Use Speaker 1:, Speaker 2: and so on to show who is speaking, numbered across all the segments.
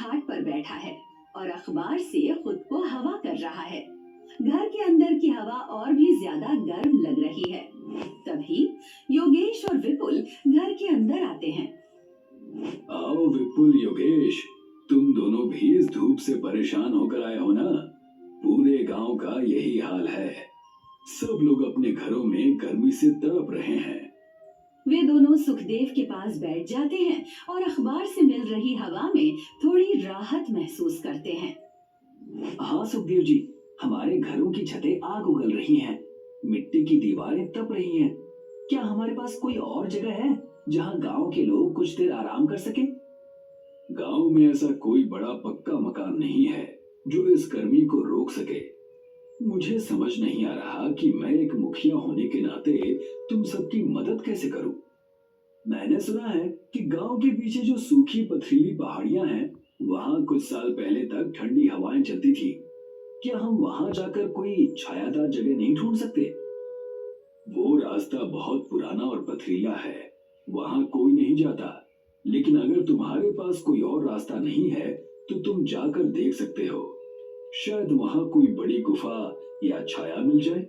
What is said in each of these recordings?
Speaker 1: खाट पर बैठा है और अखबार से खुद को हवा कर रहा है। घर के अंदर की हवा और भी ज्यादा गर्म लग रही है। तभी योगेश और विपुल घर के अंदर आते हैं।
Speaker 2: आओ विपुल, योगेश, तुम दोनों भी इस धूप से परेशान होकर आए हो ना? पूरे गांव का यही हाल है। सब लोग अपने घरों में गर्मी से तड़प रहे हैं।
Speaker 1: वे दोनों सुखदेव के पास बैठ जाते हैं और अखबार से मिल रही हवा में थोड़ी राहत महसूस करते हैं।
Speaker 3: हाँ सुखदेव जी, हमारे घरों की छतें आग उगल रही हैं, मिट्टी की दीवारें तप रही हैं। क्या हमारे पास कोई और जगह है जहाँ गांव के लोग कुछ देर आराम कर सके?
Speaker 2: गांव में ऐसा कोई बड़ा पक्का मकान नहीं है जो इस गर्मी को रोक सके। मुझे समझ नहीं आ रहा कि मैं एक मुखिया होने के नाते तुम सबकी मदद कैसे करूं।
Speaker 3: मैंने सुना है कि गांव के पीछे जो सूखी पथरीली पहाड़ियां हैं, वहां कुछ साल पहले तक ठंडी हवाएं चलती थी। क्या हम वहां जाकर कोई छायादार जगह नहीं ढूंढ सकते?
Speaker 2: वो रास्ता बहुत पुराना और पथरीला है, वहां कोई नहीं जाता। लेकिन अगर तुम्हारे पास कोई और रास्ता नहीं है तो तुम जाकर देख सकते हो। शायद वहां कोई बड़ी गुफा या छाया मिल जाए।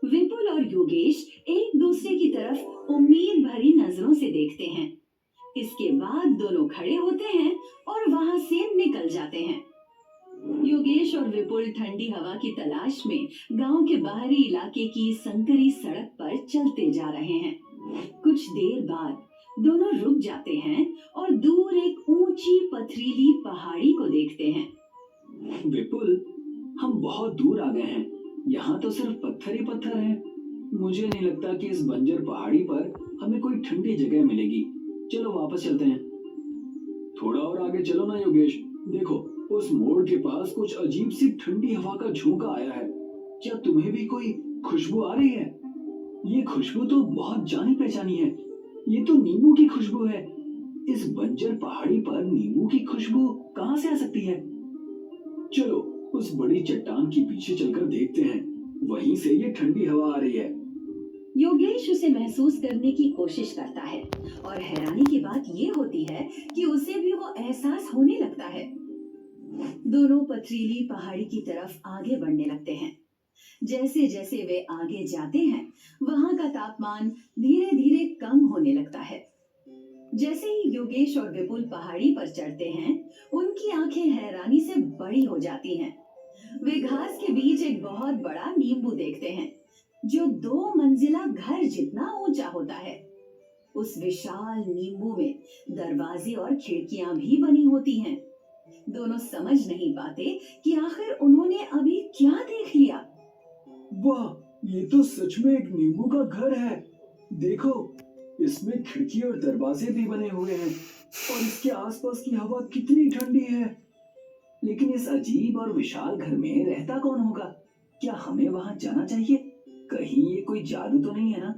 Speaker 1: विपुल और योगेश एक दूसरे की तरफ उम्मीद भरी नजरों से देखते हैं। इसके बाद दोनों खड़े होते हैं और वहां से निकल जाते हैं। योगेश और विपुल ठंडी हवा की तलाश में गांव के बाहरी इलाके की संकरी सड़क पर चलते जा रहे हैं। कुछ देर बाद दोनों रुक जाते हैं और दूर एक ऊंची पथरीली पहाड़ी को देखते हैं।
Speaker 3: विपुल, हम बहुत दूर आ गए हैं। यहाँ तो सिर्फ पत्थर ही पत्थर हैं। मुझे नहीं लगता कि इस बंजर पहाड़ी पर हमें कोई ठंडी जगह मिलेगी। चलो वापस चलते हैं।
Speaker 2: थोड़ा और आगे चलो ना योगेश, देखो उस मोड़ के पास कुछ अजीब सी ठंडी हवा का झोंका आया है।
Speaker 3: क्या तुम्हें भी कोई खुशबू आ रही है? ये खुशबू तो बहुत जानी पहचानी है। ये तो नींबू की खुशबू है। इस बंजर पहाड़ी पर नींबू की खुशबू कहाँ से आ सकती है?
Speaker 2: चलो उस बड़ी चट्टान के पीछे चलकर देखते हैं, वहीं से ये ठंडी हवा आ रही है।
Speaker 1: योगेश उसे महसूस करने की कोशिश करता है और हैरानी की बात ये होती है कि उसे भी वो एहसास होने लगता है। दोनों पथरीली पहाड़ी की तरफ आगे बढ़ने लगते हैं। जैसे जैसे वे आगे जाते हैं, वहां का तापमान धीरे धीरे कम होने लगता है। जैसे ही योगेश और विपुल पहाड़ी पर चढ़ते हैं, उनकी आंखें हैरानी से बड़ी हो जाती हैं। वे घास के बीच एक बहुत बड़ा नींबू देखते हैं, जो 2 मंजिला घर जितना ऊंचा होता है। उस विशाल नींबू में दरवाजे और खिड़कियां भी बनी होती हैं। दोनों समझ नहीं पाते कि आखिर उन्होंने अभी क्या देख लिया।
Speaker 2: वाह, ये तो सच में एक नींबू का घर है। देखो, इसमें खिड़की और दरवाजे भी बने हुए हैं और इसके आसपास की हवा कितनी ठंडी है।
Speaker 3: लेकिन इस अजीब और विशाल घर में रहता कौन होगा? क्या हमें वहां जाना चाहिए? कहीं ये कोई जादू तो नहीं है ना?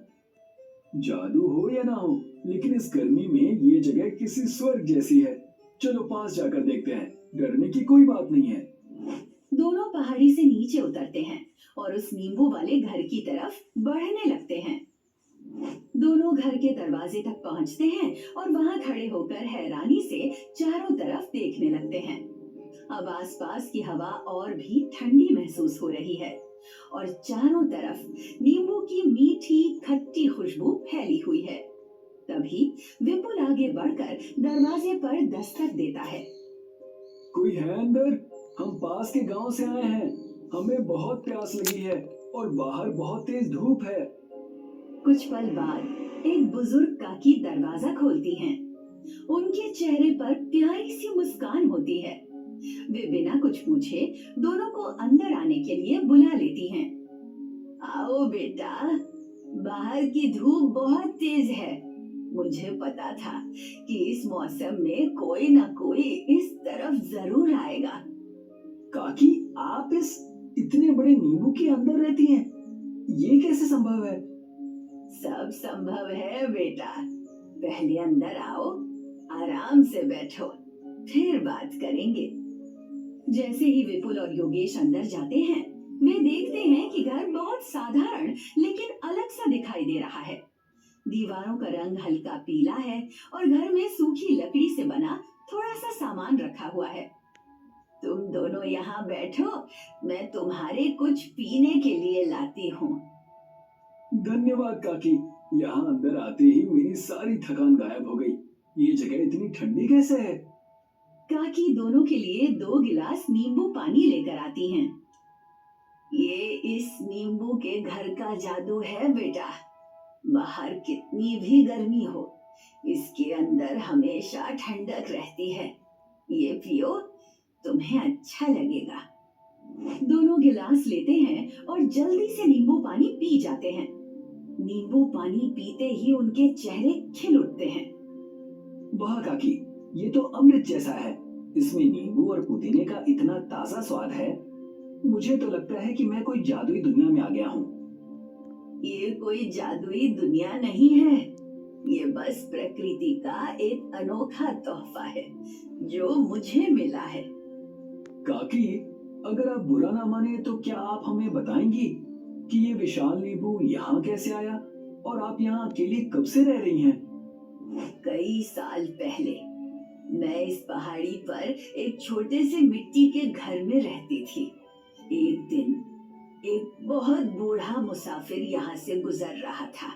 Speaker 2: जादू हो या ना हो, लेकिन इस गर्मी में ये जगह किसी स्वर्ग जैसी है। चलो पास जाकर देखते हैं, डरने की कोई बात नहीं है।
Speaker 1: दोनों पहाड़ी से नीचे उतरते हैं और उस नींबू वाले घर की तरफ बढ़ने लगते हैं। दोनों घर के दरवाजे तक पहुंचते हैं और वहां खड़े होकर हैरानी से चारों तरफ देखने लगते हैं। अब आसपास की हवा और भी ठंडी महसूस हो रही है और चारों तरफ नींबू की मीठी खट्टी खुशबू फैली हुई है। तभी विपुल आगे बढ़कर दरवाजे पर दस्तक देता है।
Speaker 2: कोई है अंदर? हम पास के गांव से आए हैं, हमें बहुत प्यास लगी है और बाहर बहुत तेज धूप है।
Speaker 1: कुछ पल बाद एक बुजुर्ग काकी दरवाजा खोलती हैं। उनके चेहरे पर प्यारी सी मुस्कान होती है। वे बिना कुछ पूछे दोनों को अंदर आने के लिए बुला लेती हैं। आओ बेटा, बाहर की धूप बहुत तेज है। मुझे पता था कि इस मौसम में कोई ना कोई इस तरफ जरूर आएगा।
Speaker 3: काकी, आप इस इतने बड़े नींबू के अंदर रहती हैं? ये कैसे संभव है?
Speaker 1: सब संभव है बेटा। पहले अंदर आओ, आराम से बैठो, फिर बात करेंगे। जैसे ही विपुल और योगेश अंदर जाते हैं, वे देखते हैं कि घर बहुत साधारण लेकिन अलग सा दिखाई दे रहा है। दीवारों का रंग हल्का पीला है और घर में सूखी लकड़ी से बना थोड़ा सा सामान रखा हुआ है। तुम दोनों यहाँ बैठो, मैं तुम्हारे कुछ पीने के लिए लाती हूँ।
Speaker 2: धन्यवाद काकी। यहाँ अंदर आते ही मेरी सारी थकान गायब हो गई। ये जगह इतनी ठंडी कैसे है?
Speaker 1: काकी दोनों के लिए 2 गिलास नींबू पानी लेकर आती हैं। ये इस नींबू के घर का जादू है बेटा। बाहर कितनी भी गर्मी हो, इसके अंदर हमेशा ठंडक रहती है। ये पियो, तुम्हें अच्छा लगेगा। दोनों गिलास लेते हैं और जल्दी से नींबू पानी पी जाते हैं। नींबू पानी पीते ही उनके चेहरे खिल उठते हैं।
Speaker 3: वाह काकी, ये तो अमृत जैसा है। इसमें नींबू और पुदीने का इतना ताजा स्वाद है। मुझे तो लगता है कि मैं कोई जादुई दुनिया में आ गया हूँ।
Speaker 1: ये कोई जादुई दुनिया नहीं है, ये बस प्रकृति का एक अनोखा तोहफा है जो मुझे मिला है।
Speaker 3: काकी, अगर आप बुरा ना माने तो क्या आप हमें बताएंगी कि ये विशाल नींबू यहाँ कैसे आया और आप यहाँ अकेली कब से रह रही हैं?
Speaker 1: कई साल पहले मैं इस पहाड़ी पर एक छोटे से मिट्टी के घर में रहती थी। एक दिन एक बहुत बूढ़ा मुसाफिर यहाँ से गुजर रहा था।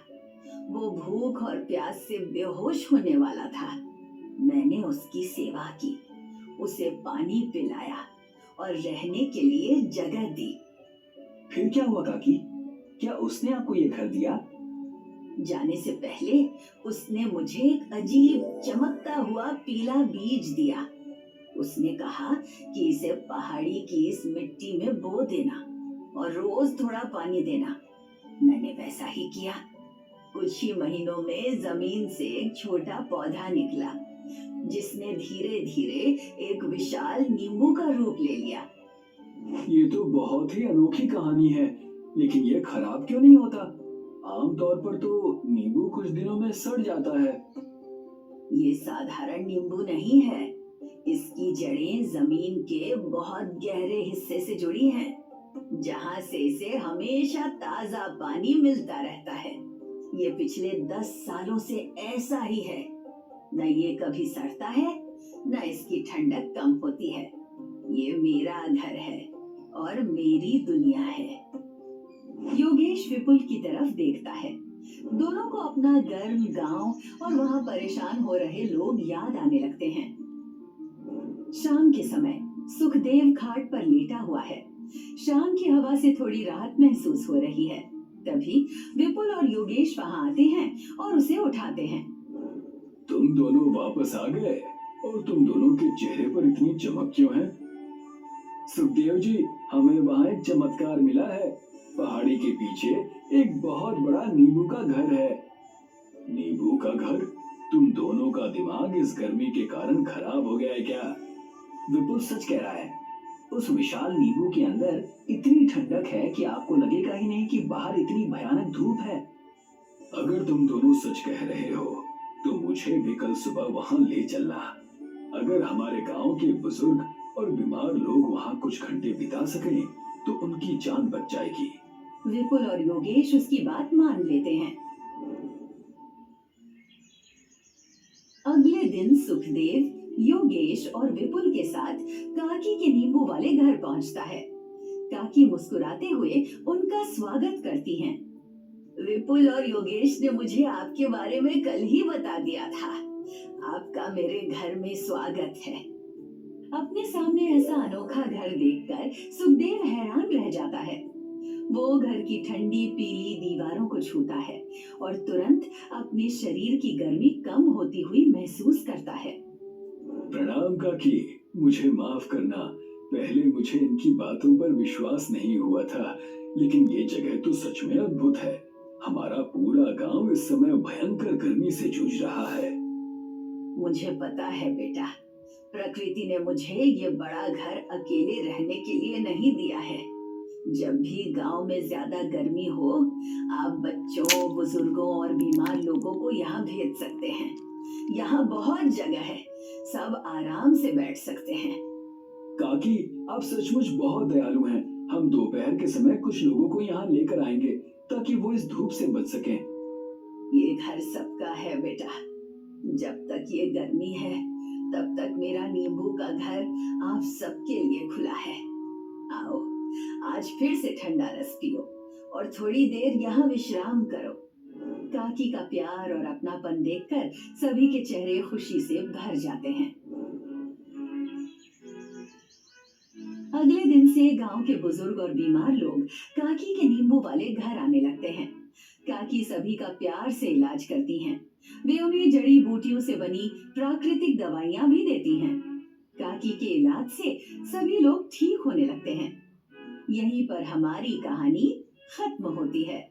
Speaker 1: वो भूख और प्यास से बेहोश होने वाला था। मैंने उसकी सेवा की, उसे पानी पिलाया और रहने के लिए जगह दी।
Speaker 3: फिर क्या हुआ काकी? क्या उसने आपको ये घर दिया?
Speaker 1: जाने से पहले उसने मुझे एक अजीब चमकता हुआ पीला बीज दिया। उसने कहा कि इसे पहाड़ी की इस मिट्टी में बो देना और रोज थोड़ा पानी देना। मैंने वैसा ही किया। कुछ ही महीनों में जमीन से एक छोटा पौधा निकला जिसने धीरे धीरे एक विशाल नींबू का रूप ले लिया।
Speaker 3: ये तो बहुत ही अनोखी कहानी है, लेकिन ये खराब क्यों नहीं होता? आमतौर पर तो नींबू कुछ दिनों में सड़ जाता है।
Speaker 1: ये साधारण नींबू नहीं है, इसकी जड़ें जमीन के बहुत गहरे हिस्से से जुड़ी हैं, जहां से इसे हमेशा ताजा पानी मिलता रहता है। ये पिछले 10 सालों से ऐसा ही है। न ये कभी सड़ता है, न इसकी ठंडक कम होती है। ये मेरा घर है और मेरी दुनिया है। योगेश विपुल की तरफ देखता है। दोनों को अपना गर्म गांव और वहां परेशान हो रहे लोग याद आने लगते हैं। शाम के समय सुखदेव खाट पर लेटा हुआ है। शाम की हवा से थोड़ी राहत महसूस हो रही है। तभी विपुल और योगेश वहां आते हैं और उसे उठाते हैं।
Speaker 2: तुम दोनों वापस आ गए और तुम दोनों के चेहरे पर इतनी चमक क्यों है?
Speaker 3: सुखदेव जी, हमें वहाँ एक चमत्कार मिला है। पहाड़ी के पीछे एक बहुत बड़ा नींबू का घर है।
Speaker 2: नींबू का घर? तुम दोनों का दिमाग इस गर्मी के कारण खराब हो गया है क्या?
Speaker 3: विपुल सच कह रहा है। उस विशाल नींबू के अंदर इतनी ठंडक है कि आपको लगेगा ही नहीं कि बाहर इतनी भयानक धूप है।
Speaker 2: अगर तुम दोनों सच कह रहे हो तो मुझे भी कल सुबह वहां ले चलना। अगर हमारे गांव के बुजुर्ग और बीमार लोग वहां कुछ घंटे बिता सकें तो उनकी जान बच जाएगी।
Speaker 1: विपुल और योगेश उसकी बात मान लेते हैं। अगले दिन सुखदेव, योगेश और विपुल के साथ काकी के नींबू वाले घर पहुंचता है। काकी मुस्कुराते हुए उनका स्वागत करती हैं। विपुल और योगेश ने मुझे आपके बारे में कल ही बता दिया था। आपका मेरे घर में स्वागत है। अपने सामने ऐसा अनोखा घर देखकर सुखदेव हैरान रह जाता है। वो घर की ठंडी पीली दीवारों को छूता है और तुरंत अपने शरीर की गर्मी कम होती हुई महसूस करता है।
Speaker 2: प्रणाम काकी, मुझे माफ करना। पहले मुझे इनकी बातों पर विश्वास नहीं हुआ था, लेकिन ये जगह तो सच में अद्भुत है। हमारा पूरा गांव इस समय भयंकर गर्मी से जूझ रहा है।
Speaker 1: मुझे पता है बेटा, प्रकृति ने मुझे ये बड़ा घर अकेले रहने के लिए नहीं दिया है। जब भी गांव में ज्यादा गर्मी हो, आप बच्चों, बुजुर्गों और बीमार लोगों को यहाँ भेज सकते हैं। यहाँ बहुत जगह है, सब आराम से बैठ सकते हैं।
Speaker 3: काकी, आप सचमुच बहुत दयालु हैं। हम दोपहर के समय कुछ लोगों को यहाँ लेकर आएंगे ताकि वो इस धूप से बच सकें।
Speaker 1: ये घर सबका है बेटा। जब तक ये गर्मी है, तब तक मेरा नींबू का घर आप सबके लिए खुला है। आओ, आज फिर से ठंडा रस पियो और थोड़ी देर यहाँ विश्राम करो। काकी का प्यार और अपनापन देखकर सभी के चेहरे खुशी से भर जाते हैं। अगले दिन से गांव के बुजुर्ग और बीमार लोग काकी के नींबू वाले घर आने लगते हैं। काकी सभी का प्यार से इलाज करती हैं। वे उन्हें जड़ी बूटियों से बनी प्राकृतिक दवाइयां भी देती हैं। काकी के इलाज से सभी लोग ठीक होने लगते हैं। यहीं पर हमारी कहानी खत्म होती है।